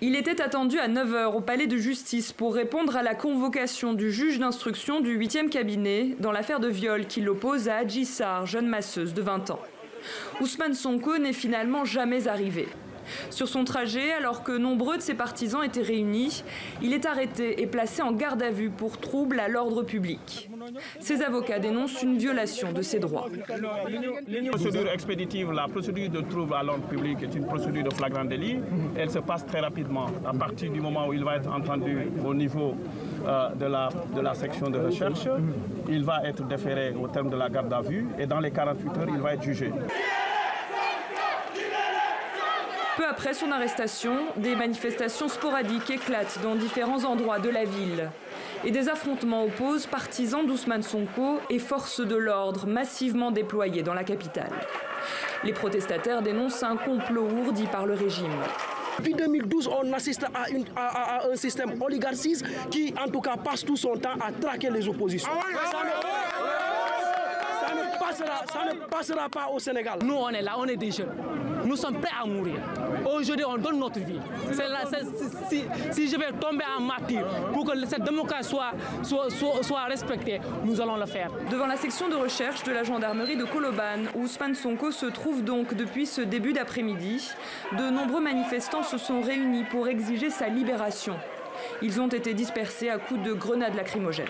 Il était attendu à 9 h au palais de justice pour répondre à la convocation du juge d'instruction du 8e cabinet dans l'affaire de viol qui l'oppose à Adji Sarr, jeune masseuse de 20 ans. Ousmane Sonko n'est finalement jamais arrivé. Sur son trajet, alors que nombreux de ses partisans étaient réunis, il est arrêté et placé en garde à vue pour trouble à l'ordre public. Ses avocats dénoncent une violation de ses droits. La procédure expéditive, la procédure de trouble à l'ordre public est une procédure de flagrant délit. Elle se passe très rapidement à partir du moment où il va être entendu au niveau de la section de recherche. Il va être déféré au terme de la garde à vue et dans les 48 heures, il va être jugé. Peu après son arrestation, des manifestations sporadiques éclatent dans différents endroits de la ville. Et des affrontements opposent partisans d'Ousmane Sonko et forces de l'ordre massivement déployées dans la capitale. Les protestataires dénoncent un complot ourdi par le régime. Depuis 2012, on assiste à un système oligarchiste qui, en tout cas, passe tout son temps à traquer les oppositions. Ça ne passera pas au Sénégal. Nous, on est là, on est des jeunes. Nous sommes prêts à mourir. Aujourd'hui, on donne notre vie. Si je vais tomber en martyr pour que cette démocratie soit respectée, nous allons le faire. Devant la section de recherche de la gendarmerie de Colobane, où Ousmane Sonko se trouve donc depuis ce début d'après-midi, de nombreux manifestants se sont réunis pour exiger sa libération. Ils ont été dispersés à coups de grenades lacrymogènes.